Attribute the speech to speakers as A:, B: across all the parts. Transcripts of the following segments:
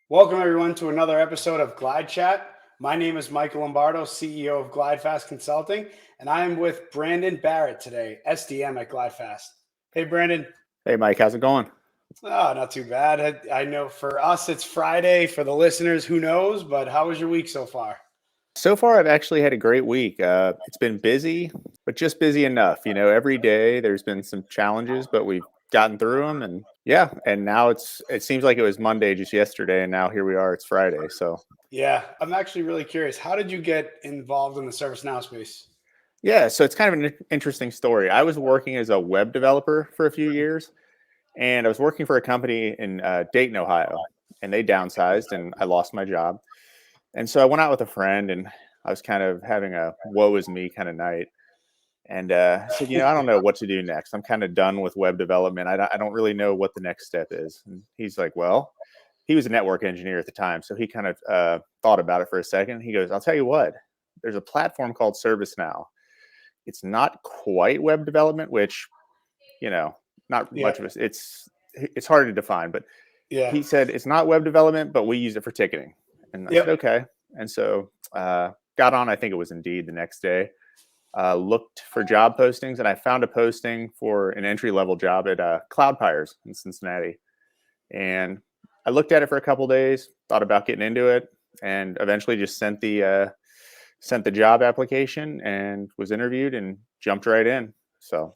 A: Welcome, everyone, to another episode of GlideChat. My name is Michael Lombardo, CEO of GlideFast Consulting, and I am with Brandon Barrett today, SDM at GlideFast. Hey, Brandon.
B: Hey, Mike, how's it going?
A: Oh, not too bad. I know for us it's Friday. For the listeners, who knows? But how was your week so far?
B: So far, I've actually had a great week. It's been busy, but just busy enough. Every day there's been some challenges, but we've gotten through them. And yeah, and now it seems like it was Monday just yesterday, and now here we are. It's Friday. So
A: Yeah, I'm actually really curious. How did you get involved in the ServiceNow space?
B: yeah, so it's kind of an interesting story. I was working as a web developer for a few years, and I was working for a company in Dayton, Ohio, and they downsized, and I lost my job. And so I went out with a friend, and I was kind of having a woe is me kind of night. And I said, I don't know what to do next. I'm kind of done with web development. I don't really know what the next step is. And he's like, well, he was a network engineer at the time. So he kind of thought about it for a second. He goes, I'll tell you what, there's a platform called ServiceNow. It's not quite web development, which, not
A: Yeah,
B: much of it. It's hard to define, but
A: yeah,
B: he said, it's not web development, but we use it for ticketing. And I said,
A: yep,
B: okay. And so got on, I think it was Indeed the next day. Looked for job postings, and I found a posting for an entry-level job at CloudPires in Cincinnati. And I looked at it for a couple days, thought about getting into it, and eventually just sent the job application and was interviewed and jumped right in. So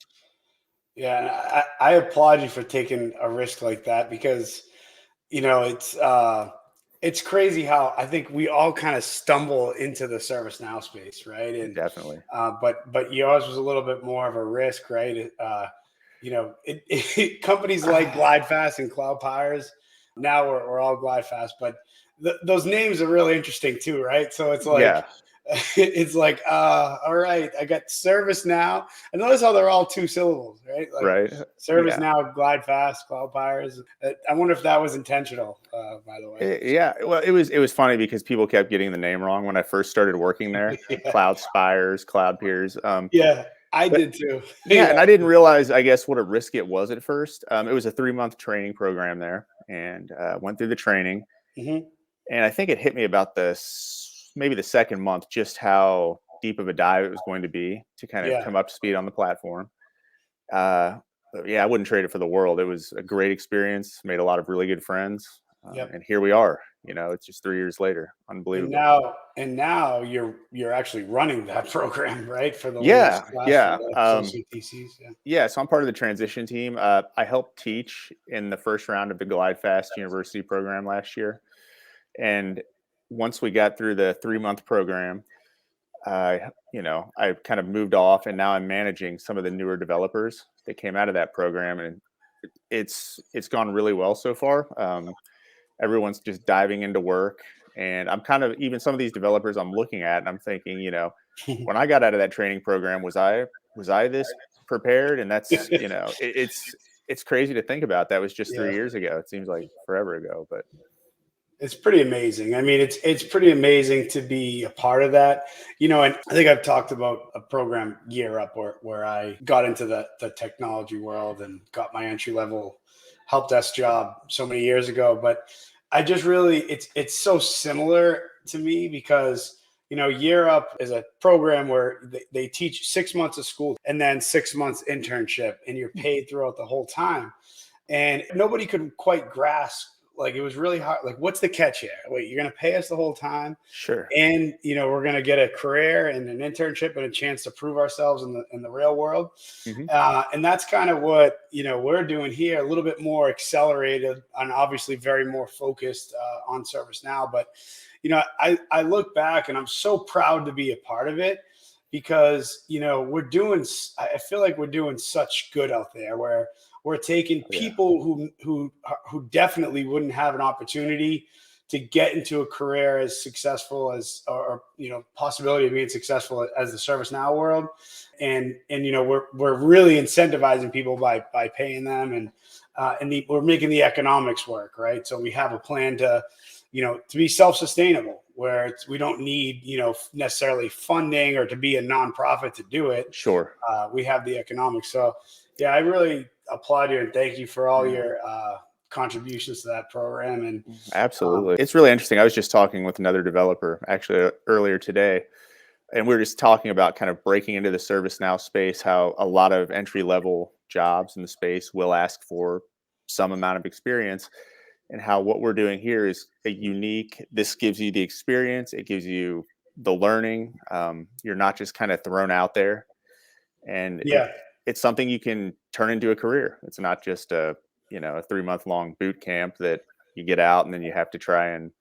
A: yeah. And I applaud you for taking a risk like that because it's crazy how I think we all kind of stumble into the ServiceNow space, right? And
B: definitely,
A: but yours was a little bit more of a risk, right? Companies like GlideFast and CloudPires. Now we're all GlideFast, but those names are really interesting too, right? So it's like
B: yeah,
A: it's like all right, I got ServiceNow. And notice how they're all two syllables, right? Like
B: right, yeah.
A: ServiceNow, GlideFast, CloudFires. I wonder if that was intentional, by the way.
B: Yeah, well, it was funny because people kept getting the name wrong when I first started working there.
A: Yeah,
B: Cloud Spires, Cloud Peers.
A: yeah, I
B: But
A: did too.
B: yeah,
A: Yeah,
B: and I didn't realize, I guess, what a risk it was at first. It was a 3-month training program there, and went through the training.
A: hmm
B: And I think it hit me about maybe the second month, just how deep of a dive it was going to be to kind of
A: yeah,
B: come up to speed on the platform. But yeah, I wouldn't trade it for the world. It was a great experience. Made a lot of really good friends,
A: yep.
B: and here we are. It's just 3 years later.
A: And
B: Unbelievable.
A: now you're actually running that program, right? For the latest
B: Yeah,
A: class for
B: yeah.
A: the associate TCs. Yeah.
B: Yeah, so I'm part of the transition team. I helped teach in the first round of the GlideFast University program last year. And once we got through the 3-month program, I kind of moved off, and now I'm managing some of the newer developers that came out of that program. And it's gone really well so far. Everyone's just diving into work. And I'm kind of, even some of these developers I'm looking at, and I'm thinking, when I got out of that training program, was I this prepared? And that's, it's crazy to think about. That was just
A: Yeah.
B: 3 years ago. It seems like forever ago, but
A: It's pretty amazing. I mean, it's pretty amazing to be a part of that. And I think I've talked about a program YearUp where I got into the technology world and got my entry level help desk job so many years ago. But I just really it's so similar to me because YearUp is a program where they teach 6 months of school and then 6 months internship, and you're paid throughout the whole time. And nobody could quite grasp, like, it was really hard. Like, what's the catch here? Wait, you're going to pay us the whole time,
B: sure.
A: and we're going to get a career and an internship and a chance to prove ourselves in the real world.
B: Hmm.
A: And that's kind of what we're doing here, a little bit more accelerated and obviously very more focused on ServiceNow. But I look back and I'm so proud to be a part of it because I feel like we're doing such good out there where we're taking
B: Yeah.
A: people who definitely wouldn't have an opportunity to get into a career as successful as, or possibility of being successful as the ServiceNow world, and we're really incentivizing people by paying them, and we're making the economics work, right? So we have a plan to be self-sustainable, where we don't need necessarily funding or to be a nonprofit to do it.
B: Sure.
A: We have the economics. So yeah, I really applaud you and thank you for all
B: Yeah.
A: your contributions to that program. And
B: Absolutely. It's really interesting. I was just talking with another developer actually earlier today, and we were just talking about kind of breaking into the ServiceNow space, how a lot of entry level jobs in the space will ask for some amount of experience, and how what we're doing here is a unique, this gives you the experience, it gives you the learning. You're not just kind of thrown out there, and
A: yeah,
B: it's something you can turn into a career. It's not just a, a 3-month long boot camp that you get out and then you have to try and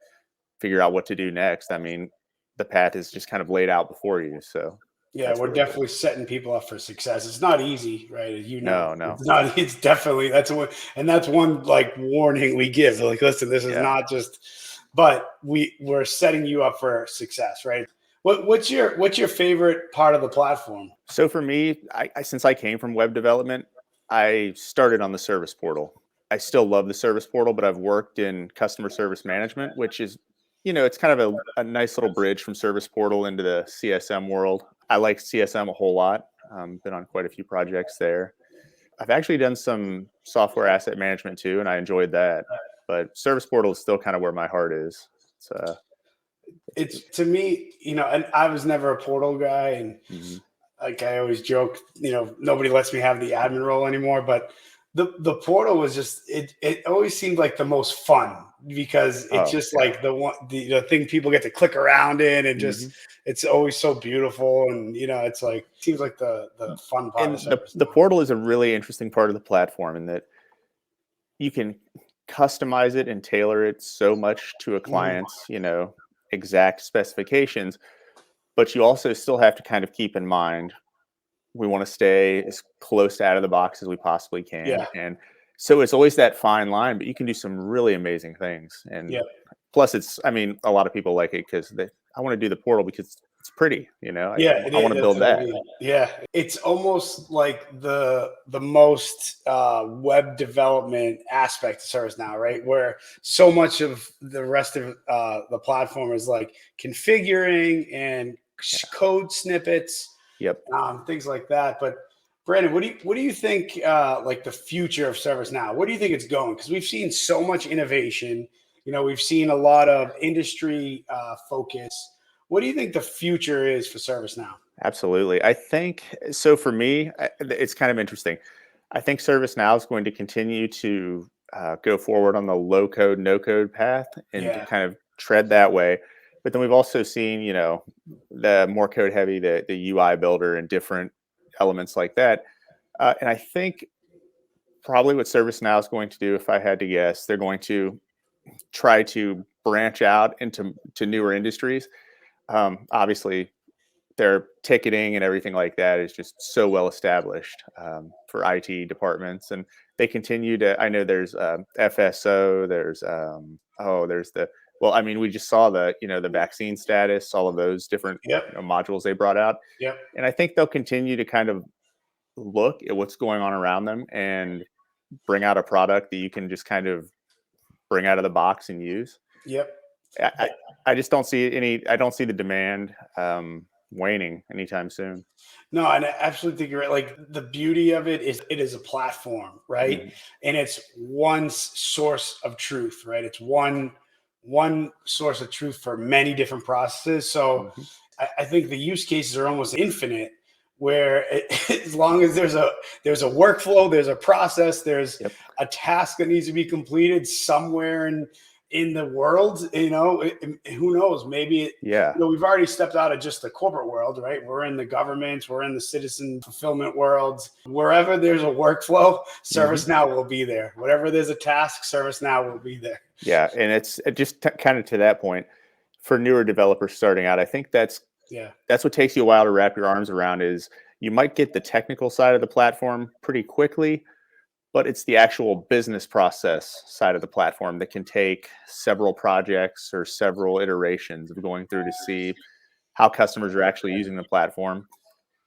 B: figure out what to do next. I mean, the path is just kind of laid out before you. So
A: yeah,
B: that's
A: we're
B: really
A: definitely
B: cool.
A: setting people up for success. It's not easy, right? As you know,
B: No, no.
A: it's not. It's definitely that's one like warning we give. Like, listen, this is
B: Yeah.
A: not just, but we're setting you up for success, right? What's your favorite part of the platform?
B: So for me, since I came from web development, I started on the service portal. I still love the service portal, but I've worked in customer service management, which is, it's kind of a nice little bridge from service portal into the CSM world. I like CSM a whole lot. Been on quite a few projects there. I've actually done some software asset management too, and I enjoyed that. But service portal is still kind of where my heart is. It's
A: It's to me, and I was never a portal guy, and
B: mhm.
A: like I always joke, nobody lets me have the admin role anymore. But the portal was just it always seemed like the most fun because it's
B: Oh
A: just
B: yeah.
A: like the thing people get to click around in, and just
B: Mhm.
A: it's always so beautiful, and it's like seems like the fun part of
B: And
A: service
B: the
A: now.
B: portal is a really interesting part of the platform in that you can customize it and tailor it so much to a
A: Mhm.
B: client's, exact specifications, but you also still have to kind of keep in mind we want to stay as close to out of the box as we possibly can.
A: Yeah,
B: And so it's always that fine line, but you can do some really amazing things. And
A: yeah.
B: plus I mean, a lot of people like it because I want to do the portal because it's pretty,
A: Yeah, it
B: I
A: is.
B: want to
A: That's
B: build
A: what I
B: that.
A: mean. Yeah, it's almost like the most web development aspect of ServiceNow, right? Where so much of the rest of the platform is like configuring and
B: Yeah.
A: code snippets,
B: Yep.
A: things like that. But Brandon, what do you think? Like the future of ServiceNow? What do you think it's going? Because we've seen so much innovation. We've seen a lot of industry focus. What do you think the future is for ServiceNow?
B: Absolutely. I think so. For me, it's kind of interesting. I think ServiceNow is going to continue to go forward on the low code, no code path and to
A: Yeah,
B: kind of tread that way. But then we've also seen, the more code heavy, the UI builder and different elements like that. And I think probably what ServiceNow is going to do, if I had to guess, they're going to try to branch out into newer industries. Obviously, their ticketing and everything like that is just so well established for IT departments, and they continue to. I know there's FSO. There's the. Well, I mean, we just saw the vaccine status, all of those different
A: yep,
B: modules they brought out,
A: yep,
B: and I think they'll continue to kind of look at what's going on around them and bring out a product that you can just kind of bring out of the box and use.
A: yep.
B: I, I I just don't see any. I don't see the demand waning anytime soon.
A: No, and I absolutely think you're right. Like the beauty of it is it is a platform, right?
B: Mhm.
A: And it's one source of truth, right? It's one source of truth for many different processes. So
B: Mhm.
A: I think the use cases are almost infinite. Where as long as there's a workflow, there's a process, there's
B: Yep.
A: a task that needs to be completed somewhere in the world, who knows? Maybe
B: Yeah.
A: we've already stepped out of just the corporate world, right? We're in the government, we're in the citizen fulfillment world. Wherever there's a workflow,
B: Mhm.
A: ServiceNow will be there. Whatever there's a task, ServiceNow will be there.
B: Yeah, and it's just kind of to that point for newer developers starting out. I think
A: Yeah.
B: that's what takes you a while to wrap your arms around. Is you might get the technical side of the platform pretty quickly, but it's the actual business process side of the platform that can take several projects or several iterations of going through to see how customers are actually using the platform.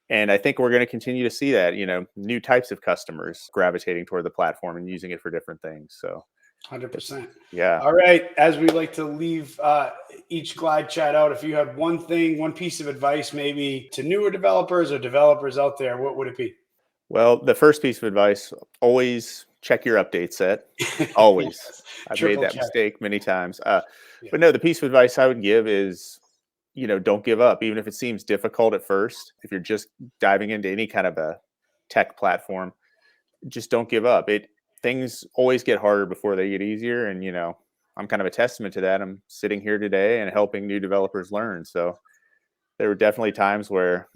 B: And I think we're going to continue to see that, new types of customers gravitating toward the platform and using it for different things. So it's,
A: 100%.
B: yeah.
A: All right. As we like to leave each glide chat out, if you had one thing, one piece of advice, maybe to newer developers or developers out there, what would it be?
B: Well, the first piece of advice, always check your update set. Always.
A: Yes.
B: I've made
A: Triple
B: that
A: check.
B: mistake many times.
A: Yeah.
B: But no, the piece of advice I would give is, don't give up, even if it seems difficult at first. If you're just diving into any kind of a tech platform, just don't give up. Things always get harder before they get easier. And, I'm kind of a testament to that. I'm sitting here today and helping new developers learn. So there were definitely times where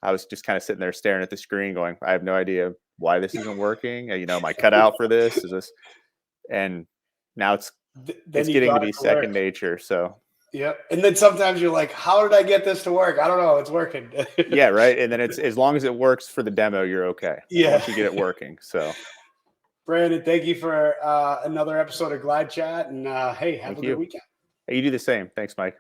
B: I was just kind of sitting there staring at the screen going, I have no idea why this isn't working. Am I cut out for this? Is this? And now it's
A: Then you
B: getting to
A: got
B: be
A: it to
B: second
A: work.
B: nature. So
A: Yep. And then sometimes you're like, how did I get this to work? I don't know. It's working.
B: yeah, right. And then it's as long as it works for the demo, you're okay.
A: Yeah.
B: Once you get it working. So
A: Brandon, thank you for another episode of GlideChat. And hey, have
B: thank
A: a
B: you.
A: good weekend.
B: Hey, you do the same. Thanks, Mike.